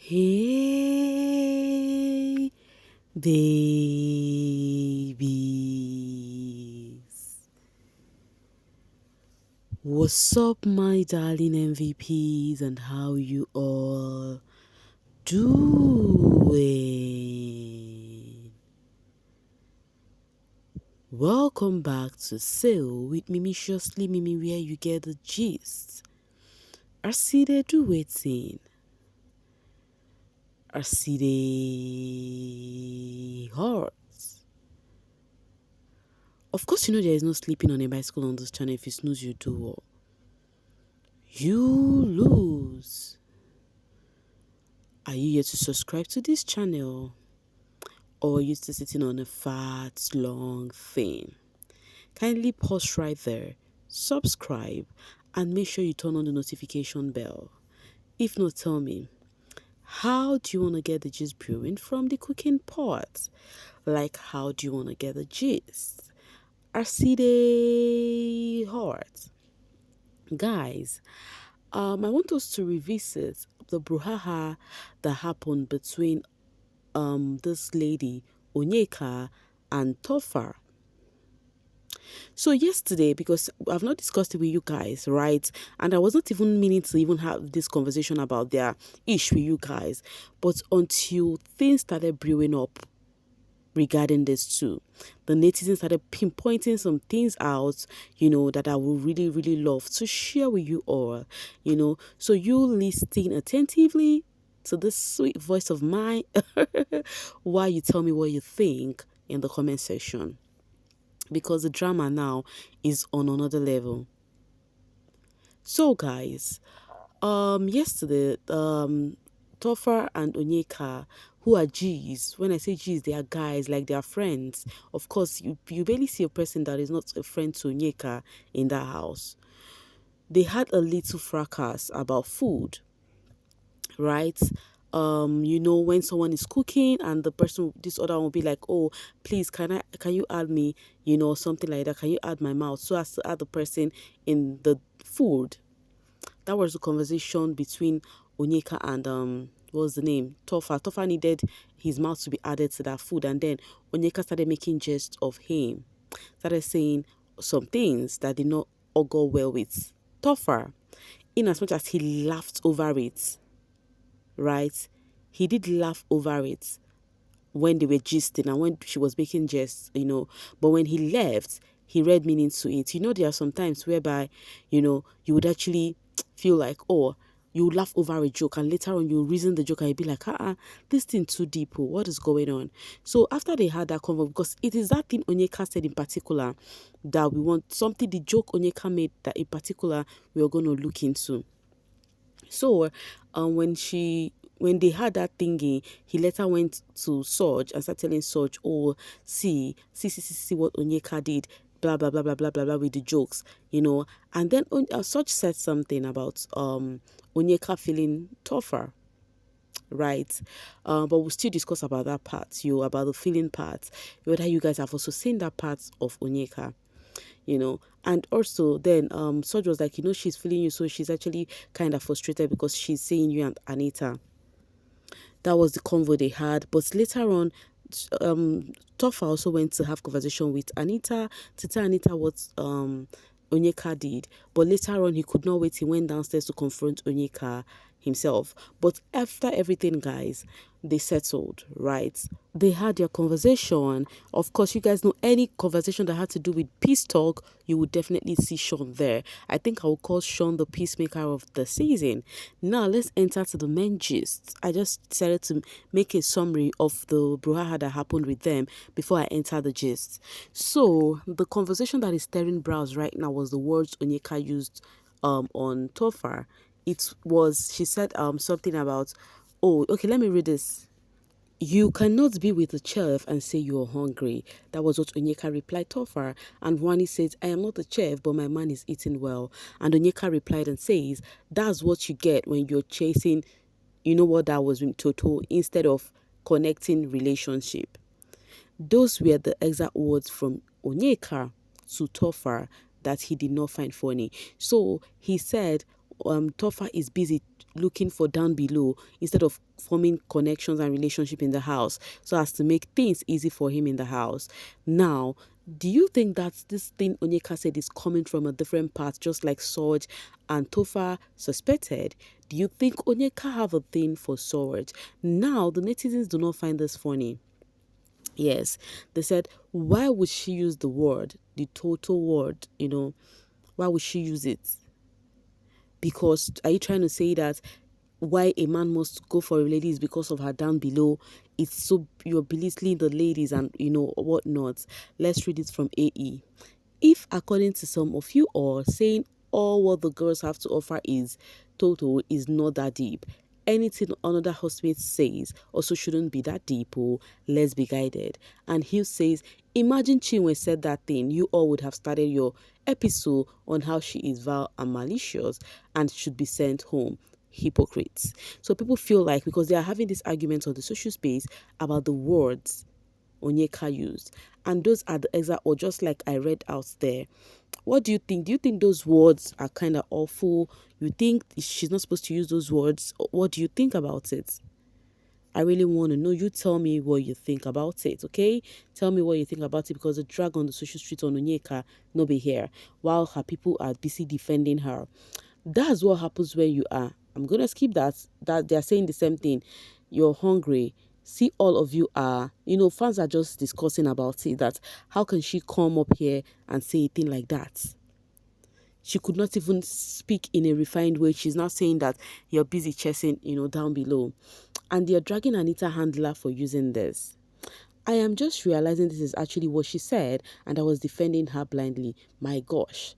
Hey, babies. What's up, my darling MVPs, and how you all doing? Welcome back to Sail with Mimiciously Mimi, where you get the gist. I see they do waiting. I see they hurt. Of course, you know there is no sleeping on a bicycle on this channel. If you snooze, you do well. You lose. Are you here to subscribe to this channel? Or are you still sitting on a fat, long thing? Kindly pause right there, subscribe, and make sure you turn on the notification bell. If not, tell me, how do you want to get the gist brewing from the cooking pot? Like, how do you want to get the gist? I see the heart. Guys, I want us to revisit the brouhaha that happened between this lady Onyeka and Tofar. So yesterday, because I've not discussed it with you guys, right? And I was not even meaning to even have this conversation about their ish with you guys, but until things started brewing up regarding this too, the netizens started pinpointing some things out, that I would really, really love to share with you all, So you listening attentively to this sweet voice of mine while you tell me what you think in the comment section. Because the drama now is on another level. So guys, yesterday, Tofar and Onyeka, who are G's. When I say G's, they are guys, like they are friends. Of course, you barely see a person that is not a friend to Onyeka in that house. They had a little fracas about food, right? When someone is cooking and this other one will be like, oh, please, can you add me, something like that. Can you add my mouth so as to add the person in the food? That was the conversation between Onyeka and what was the name? Tofar. Tofar needed his mouth to be added to that food, and then Onyeka started making jest of him. Started saying some things that did not all go well with Tofar, in as much as he laughed over it. Right? He did laugh over it when they were gisting and when she was making jests, But when he left, he read meaning to it. There are some times whereby, you would actually feel like, oh, you laugh over a joke and later on you reason the joke and you'd be like, this thing too deep. Oh, what is going on? So after they had that convo, because it is that thing Onyeka said in particular that we want, something, the joke Onyeka made that in particular we are going to look into. So, when they had that thingy, he later went to Soj and started telling Soj, oh, see what Onyeka did, blah, blah, blah, blah, blah, blah, blah, with the jokes, And then Soj said something about Onyeka feeling tougher, right? But we'll still discuss about that part, about the feeling part, whether you guys have also seen that part of Onyeka. And also then Soj was like, she's feeling you, so she's actually kind of frustrated because she's seeing you and Anita. That was the convo they had. But later on, Toffa also went to have conversation with Anita to tell Anita what Onyeka did. But later on, he could not wait. He went downstairs to confront Onyeka himself. But after everything, guys, they settled, right? They had their conversation. Of course, you guys know any conversation that had to do with peace talk, you would definitely see Shaun there. I think I will call Shaun the peacemaker of the season. Now, let's enter to the main gist. I just decided to make a summary of the brouhaha that happened with them before I enter the gist. So, the conversation that is stirring brows right now was the words Onyeka used on Tofar. She said something about, oh, okay, let me read this. You cannot be with a chef and say you're hungry. That was what Onyeka replied Tofar. And Wani said, I am not a chef, but my man is eating well. And Onyeka replied and says, that's what you get when you're chasing, what that was with Toto, instead of connecting relationship. Those were the exact words from Onyeka to Tofar that he did not find funny. So he said, Tofa is busy looking for down below instead of forming connections and relationship in the house so as to make things easy for him in the house. Now, do you think that this thing Onyeka said is coming from a different path, just like Sorge and Tofa suspected? Do you think Onyeka have a thing for Sorge? Now, the netizens do not find this funny. Yes, they said, why would she use the word, the total word, why would she use it? Because are you trying to say that why a man must go for a lady is because of her down below? It's so you're belittling the ladies and whatnot. Let's read it from AE. If, according to some of you all, saying all what the girls have to offer is total is not that deep, anything another housemate says also shouldn't be that deep. Oh, let's be guided. And Hugh says, imagine Chinwe said that thing, you all would have started your episode on how she is vile and malicious and should be sent home. Hypocrites. So people feel like because they are having this argument on the social space about the words Onyeka used, and those are the exact, or just like I read out there. What do you think? Do you think those words are kind of awful? You think she's not supposed to use those words? What do you think about it? I really want to know. You tell me what you think about it, okay? Tell me what you think about it, because the drag on the social street on Onyeka no be here, while her people are busy defending her. That's what happens when you are. I'm gonna skip that. That they are saying the same thing. You're hungry. See, all of you are, fans are just discussing about it, that how can she come up here and say a thing like that? She could not even speak in a refined way. She's now saying that you're busy chasing, down below. And they're dragging Anita Handler for using this. I am just realizing this is actually what she said, and I was defending her blindly. My gosh.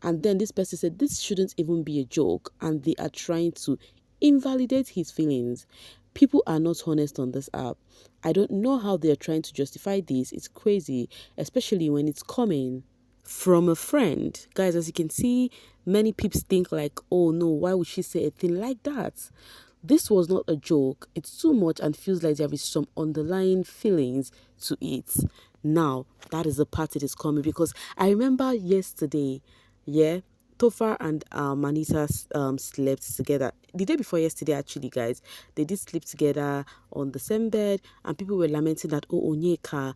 And then this person said this shouldn't even be a joke, and they are trying to invalidate his feelings. People are not honest on this app. I don't know how they are trying to justify this. It's crazy, especially when it's coming from a friend. Guys, as you can see, many peeps think like, oh no, why would she say a thing like that? This was not a joke. It's too much and feels like there is some underlying feelings to it. Now, that is the part it is coming, because I remember yesterday, yeah, Tofa and Manita slept together. The day before yesterday, actually, guys, they did sleep together on the same bed, and people were lamenting that, oh, Onyeka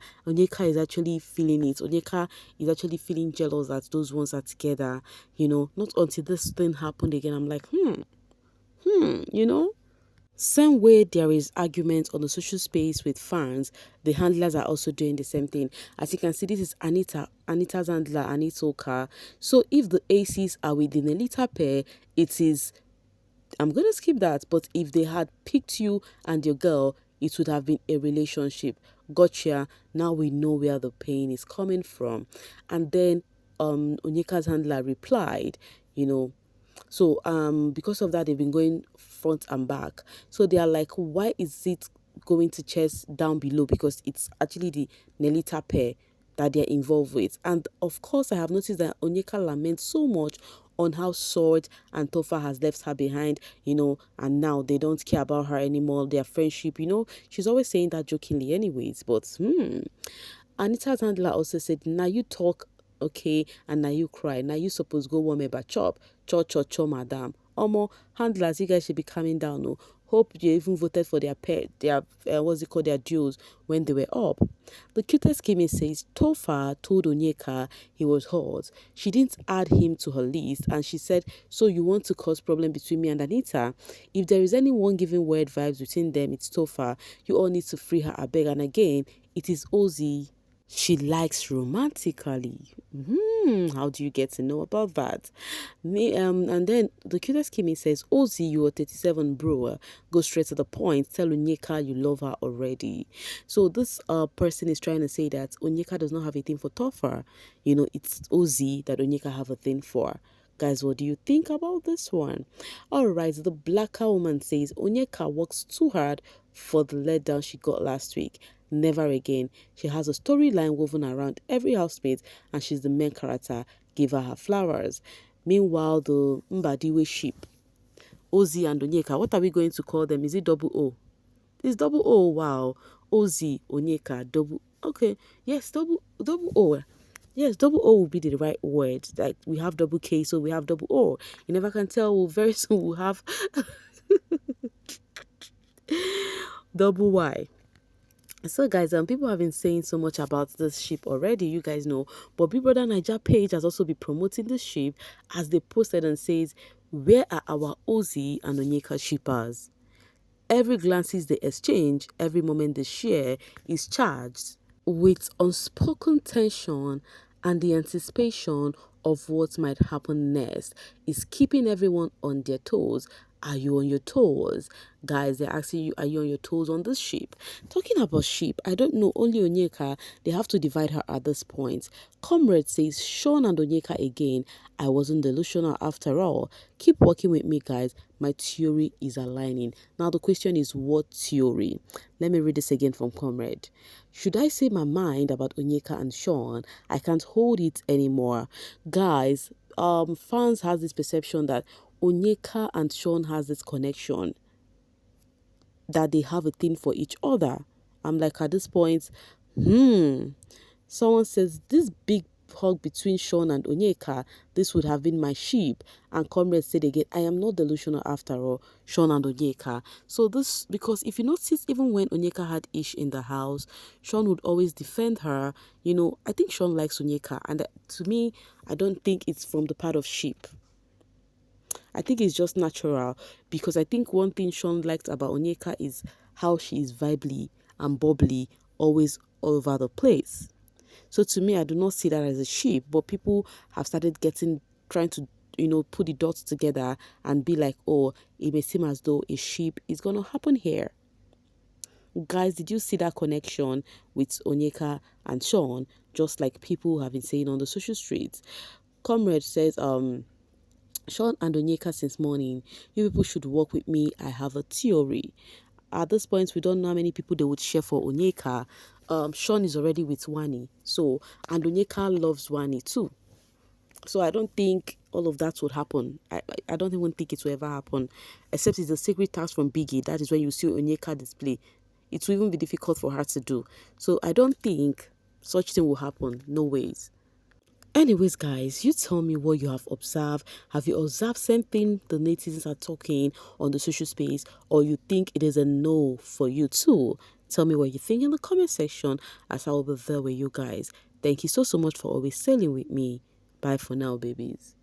is actually feeling it. Onyeka is actually feeling jealous that those ones are together. Not until this thing happened again, I'm like, Same way there is argument on the social space with fans, the handlers are also doing the same thing. As you can see, this is Anita's handler, Anitoka. So if the ACs are within a Nelita pair, it is, I'm going to skip that, but if they had picked you and your girl, it would have been a relationship. Gotcha. Now we know where the pain is coming from. And then Onyeka's handler replied, so because of that, they've been going front and back. So they are like, why is it going to chest down below? Because it's actually the Nelita pair that they're involved with. And of course, I have noticed that Onyeka laments so much on how Sword and Tofa has left her behind, and now they don't care about her anymore, their friendship, she's always saying that jokingly anyways, but Anita's handler also said, now you talk, okay, and now you cry. Now you suppose go warm about chop, cho, madam. Omo, handlers, you guys should be calming down. No, hope you even voted for their pet, their their dues when they were up. The cutest Kimi says Tofa told Onyeka he was hot. She didn't add him to her list, and she said, so you want to cause problem between me and Anita? If there is anyone giving weird vibes between them, it's Tofa. You all need to free her, I beg. And again, it is Ozee she likes romantically. How do you get to know about that? And then the cutest Kimi says, Ozee, you are 37, bro. Go straight to the point. Tell Onyeka you love her already. So this person is trying to say that Onyeka does not have a thing for Tofa. It's Ozee that Onyeka have a thing for. Guys, what do you think about this one? Alright, the blacker woman says Onyeka works too hard for the letdown she got last week. Never again. She has a storyline woven around every housemate, and she's the main character. Give her flowers. Meanwhile, the Mbadiwe sheep, Ozee and Onyeka, what are we going to call them? Is it double O? It's double O. Wow. Ozee, Onyeka, double. Okay. Yes, double O. Yes, double O will be the right word. Like we have double K, so we have double O. You never can tell. Very soon we'll have double Y. So guys, people have been saying so much about this ship already, you guys know. But Big Brother Niger page has also been promoting this ship as they posted and says, "Where are our Ozee and Onyeka shippers? Every glances they exchange, every moment they share is charged with unspoken tension and the anticipation of what might happen next is keeping everyone on their toes. Are you on your toes? Guys, they're asking you, are you on your toes on this ship? Talking about ship, I don't know, only Onyeka, they have to divide her at this point. Comrade says, Shaun and Onyeka again. I wasn't delusional after all. Keep working with me, guys. My theory is aligning. Now, the question is, what theory? Let me read this again from Comrade. Should I say my mind about Onyeka and Shaun? I can't hold it anymore. Guys, fans has this perception that Onyeka and Shaun has this connection, that they have a thing for each other. I'm like, at this point, someone says this big hug between Shaun and Onyeka, this would have been my sheep. And Comrade said again, I am not delusional after all, Shaun and Onyeka. So this, because if you notice, even when Onyeka had Ish in the house, Shaun would always defend her. You know, I think Shaun likes Onyeka. And to me, I don't think it's from the part of sheep. I think it's just natural, because I think one thing Shaun liked about Onyeka is how she is vibely and bubbly, always all over the place. So to me, I do not see that as a sheep, but people have started trying to, put the dots together and be like, oh, it may seem as though a sheep is going to happen here. Guys, did you see that connection with Onyeka and Shaun? Just like people have been saying on the social streets. Comrade says, Shaun and Onyeka since morning. You people should work with me. I have a theory. At this point, we don't know how many people they would share for Onyeka. Shaun is already with Wani. So, and Onyeka loves Wani too. So I don't think all of that would happen. I don't even think it will ever happen. Except it's a secret task from Biggie. That is when you see Onyeka display. It will even be difficult for her to do. So I don't think such thing will happen. No ways. Anyways, guys, you tell me what you have observed. Have you observed something the netizens are talking on the social space, or you think it is a no for you too? Tell me what you think in the comment section, as I will be there with you guys. Thank you so much for always sailing with me. Bye for now, babies.